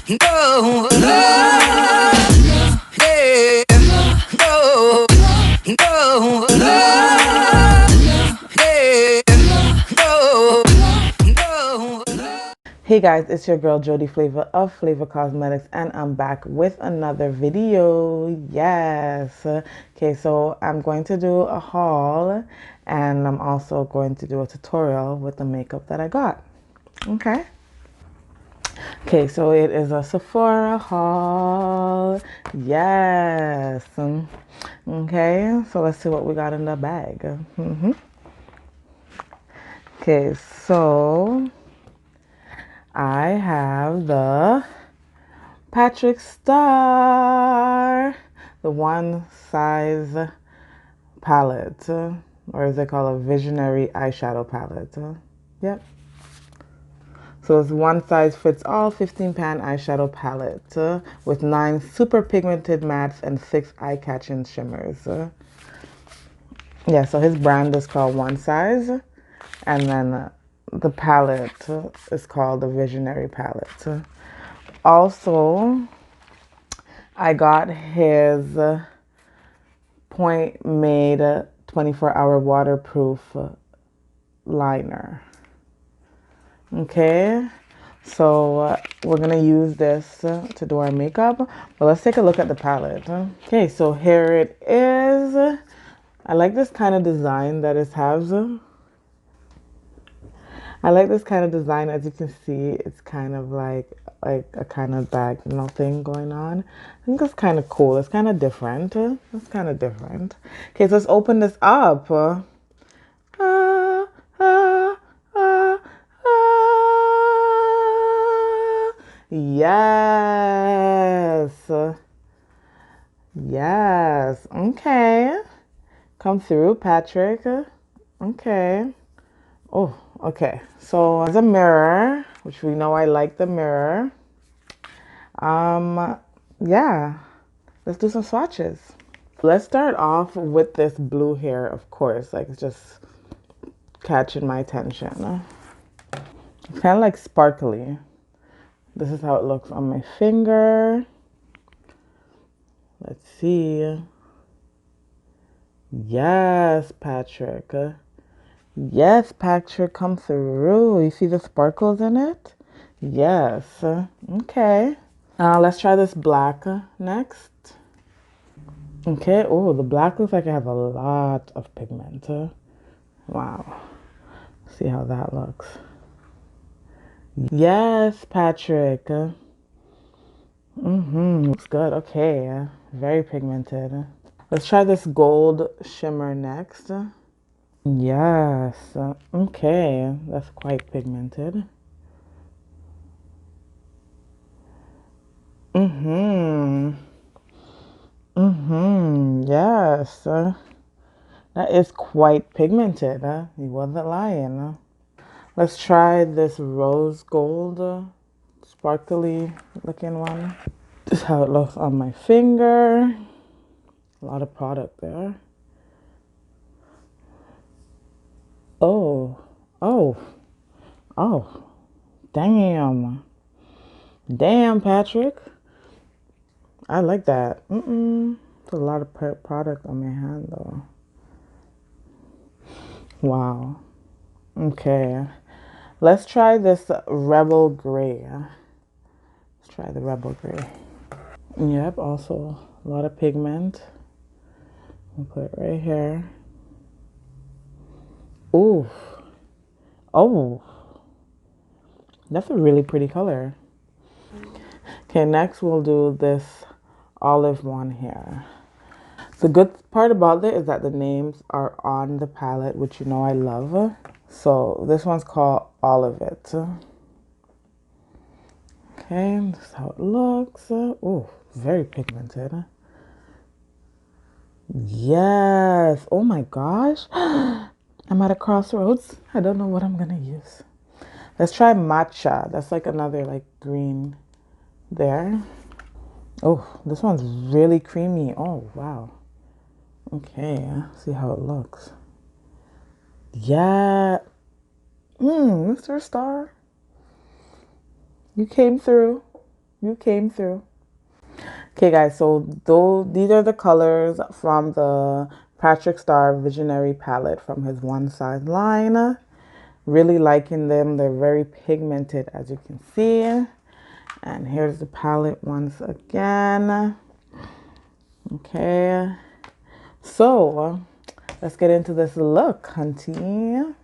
No, no, yeah, no, no, yeah, no, no. Hey guys, it's your girl Jody Flava of Flava Cosmetics, and I'm back with another video. Yes. Okay, so I'm going to do a haul, and I'm also going to do a tutorial with the makeup that I got. Okay. Okay, so it is a Sephora haul. Yes. Okay, so let's see what we got in the bag. Okay, so I have the Patrick Starrr, the one size palette, or is it called a visionary eyeshadow palette? Yep. So it's one size fits all 15 pan eyeshadow palette with 9 super pigmented mattes and 6 eye-catching shimmers. Yeah, so his brand is called One Size, and then the palette is called the Visionary palette. Also, I got his Point Made 24-hour waterproof liner. Okay, so we're gonna use this to do our makeup, but let's take a look at the palette. Okay, so here it is. I like this kind of design that it has. I like this kind of design. As you can see, it's kind of like a kind of diagonal thing going on. I think that's kind of cool. It's kind of different. It's kind of different. Okay, so let's open this up. Ah, ah, ah, ah. Yes. Yes. Okay. Come through, Patrick. Okay. Oh, okay. So as a mirror, which we know I like the mirror. Yeah. Let's do some swatches. Let's start off with this blue hair, of course. Like, it's just catching my attention. It's kind of like sparkly. This is how it looks on my finger. Let's see. Yes, Patrick. Yes, Patrick, come through. You see the sparkles in it? Yes. Okay. Let's try this black next. Okay. Oh, the black looks like it has a lot of pigment. Wow. See how that looks. Yes, Patrick. Looks good. Okay. Very pigmented. Let's try this gold shimmer next. Yes. Okay. That's quite pigmented. Yes. That is quite pigmented. He wasn't lying. Let's try this rose gold, sparkly looking one. This is how it looks on my finger. A lot of product there. Oh, oh, oh, damn. Damn, Patrick. I like that. It's a lot of product on my hand, though. Wow. Okay. Let's try this Rebel Gray. Let's try the Rebel Gray. Yep, also a lot of pigment. I'll put it right here. Ooh. Oh. That's a really pretty color. Okay, next we'll do this olive one here. The good part about it is that the names are on the palette, which you know I love. So this one's called Olive It. Okay, this is how it looks. Oh, very pigmented. Yes. Oh my gosh. I'm at a crossroads. I don't know what I'm gonna use. Let's try matcha. That's like another like green there. Oh, this one's really creamy. Oh, wow. Okay, see how it looks. Yeah. Mr. Starr. You came through. You came through. Okay, guys, so these are the colors from the Patrick Starrr Visionary palette from his One Size line. Really liking them. They're very pigmented, as you can see. And here's the palette once again. Okay, so let's get into this look, hunty.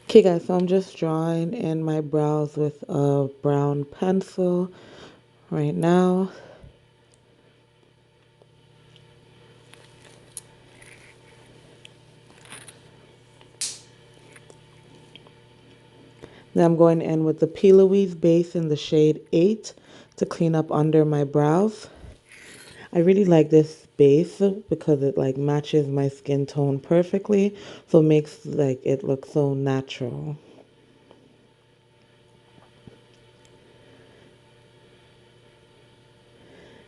Okay, guys, so I'm just drawing in my brows with a brown pencil right now. Then I'm going in with the P.Louise base in the shade 8 to clean up under my brows. I really like this base because it like matches my skin tone perfectly, so it makes like it look so natural.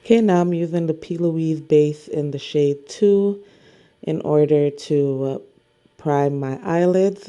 Okay, now I'm using the P.Louise base in the shade 2 in order to prime my eyelids.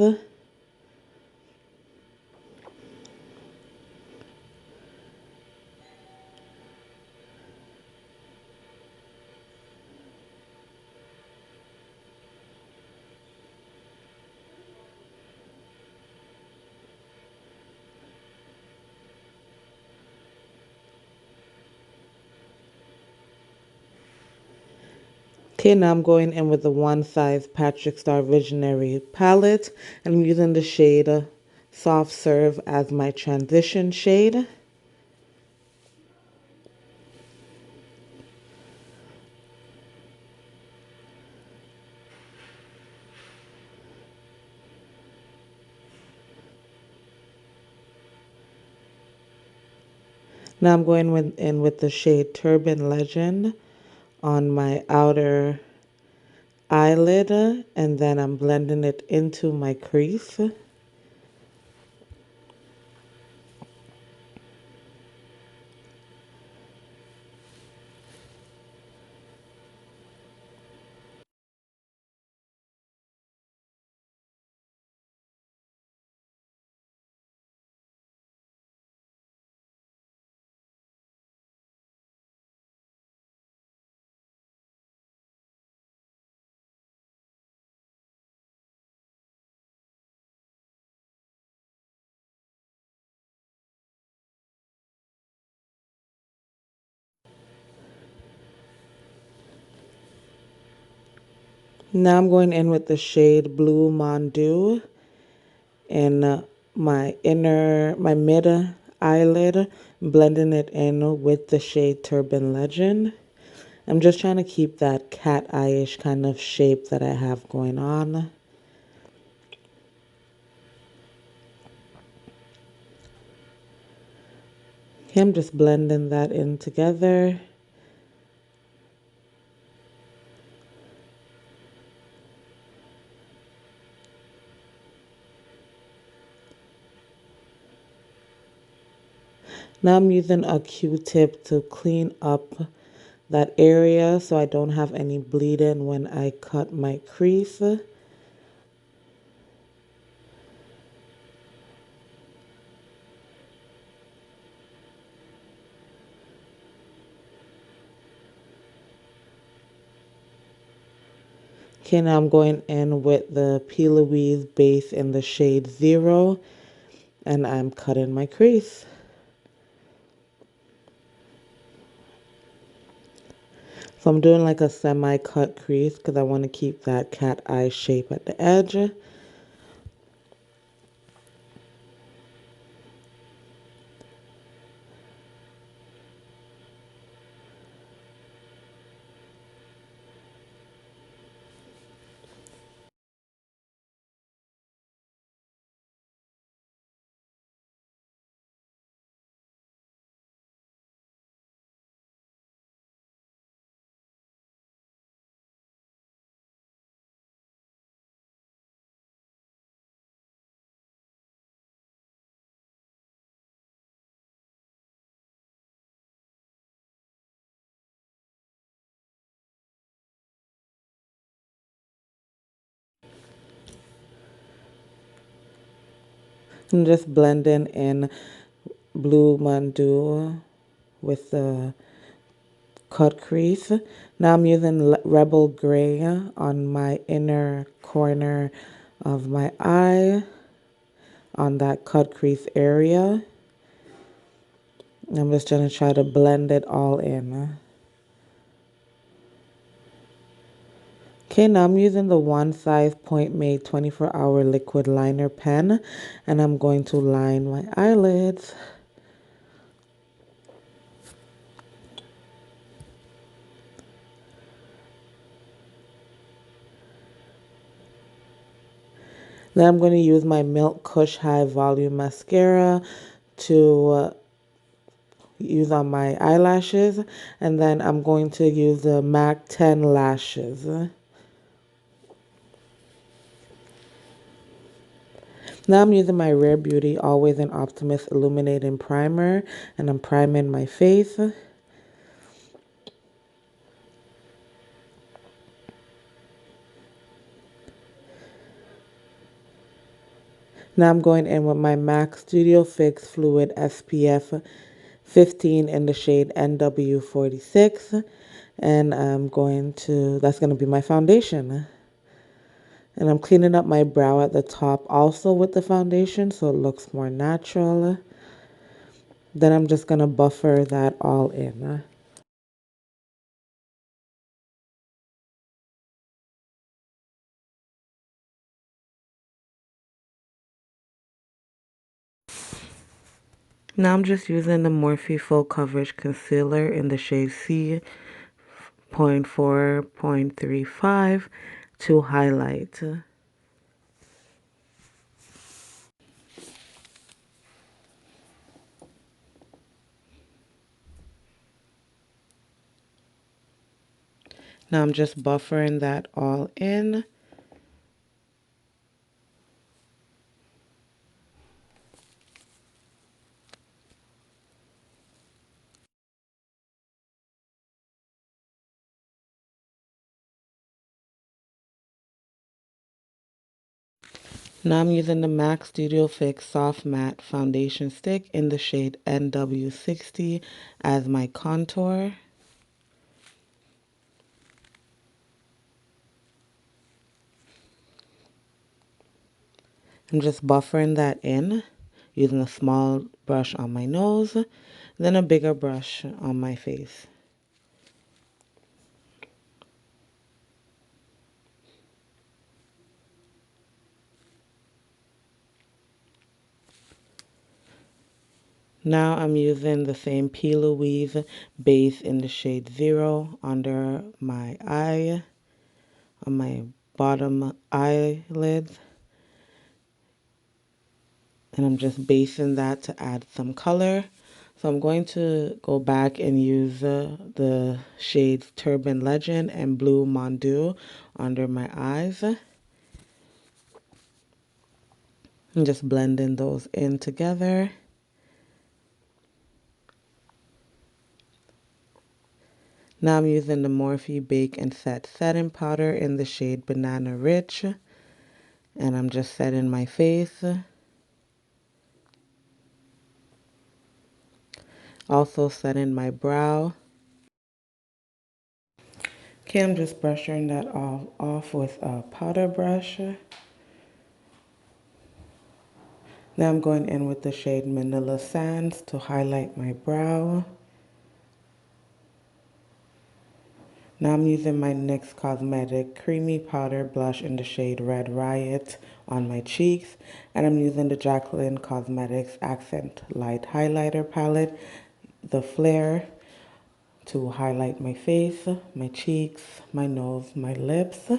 Okay, now I'm going in with the One Size Patrick Starrr Visionary palette. I'm using the shade Soft Serve as my transition shade. Now I'm going in with the shade Turban Legend on my outer eyelid, and then I'm blending it into my crease. Now I'm going in with the shade Blue Mondew in my mid eyelid, blending it in with the shade Turban Legend. I'm just trying to keep that cat eye-ish kind of shape that I have going on. Okay, I'm just blending that in together. Now I'm using a Q-tip to clean up that area so I don't have any bleeding when I cut my crease. Okay, now I'm going in with the P.Louise base in the shade 0, and I'm cutting my crease. So I'm doing like a semi-cut crease because I want to keep that cat eye shape at the edge. I'm just blending in Blue Mandu with the cut crease. Now I'm using Rebel Gray on my inner corner of my eye on that cut crease area. I'm just going to try to blend it all in. Okay, now I'm using the One Size Point Made 24-hour liquid liner pen, and I'm going to line my eyelids. Then I'm going to use my Milk Kush High Volume Mascara to use on my eyelashes, and then I'm going to use the MAC 10 lashes. Now I'm using my Rare Beauty Always an Optimist Illuminating Primer, and I'm priming my face. Now I'm going in with my MAC Studio Fix Fluid SPF 15 in the shade NW46, and that's going to be my foundation. And I'm cleaning up my brow at the top also with the foundation so it looks more natural. Then I'm just going to buffer that all in. Now I'm just using the Morphe Full Coverage Concealer in the shade C.4.35 to highlight. Now I'm just buffering that all in. Now I'm using the MAC Studio Fix Soft Matte Foundation Stick in the shade NW60 as my contour. I'm just buffering that in using a small brush on my nose, then a bigger brush on my face. Now I'm using the same P.Louise base in the shade 0 under my eye, on my bottom eyelids. And I'm just basing that to add some color. So I'm going to go back and use the shades Turban Legend and Blue Mondew under my eyes. And just blending those in together. Now I'm using the Morphe Bake and Set setting powder in the shade Banana Rich. And I'm just setting my face. Also setting my brow. Okay, I'm just brushing that all off with a powder brush. Now I'm going in with the shade Manila Sands to highlight my brow. Now I'm using my NYX Cosmetic Creamy Powder Blush in the shade Red Riot on my cheeks. And I'm using the Jaclyn Cosmetics Accent Light Highlighter Palette, the Flare, to highlight my face, my cheeks, my nose, my lips.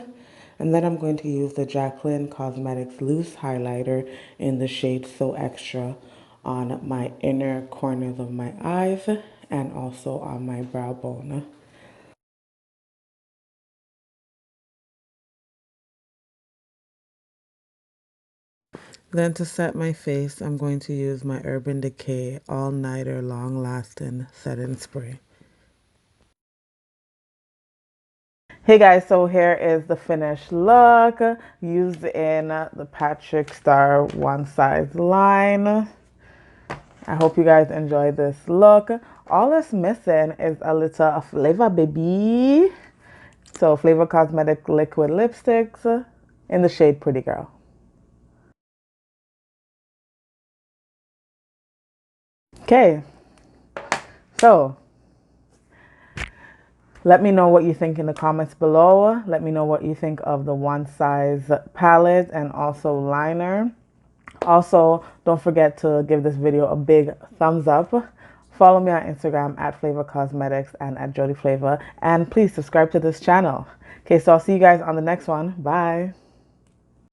And then I'm going to use the Jaclyn Cosmetics Loose Highlighter in the shade So Extra on my inner corners of my eyes and also on my brow bone. Then to set my face, I'm going to use my Urban Decay All Nighter Long Lasting Setting Spray. Hey guys, so here is the finished look used in the Patrick Starrr One Size line. I hope you guys enjoy this look. All that's missing is a little Flava, baby. So Flava Cosmetic liquid lipsticks in the shade Pretty Girl. Okay, so let me know what you think in the comments below. Let me know what you think of the One Size palette and also liner. Also, don't forget to give this video a big thumbs up. Follow me on Instagram at Flava Cosmetics and at Jody Flava. And please subscribe to this channel. Okay, so I'll see you guys on the next one. Bye.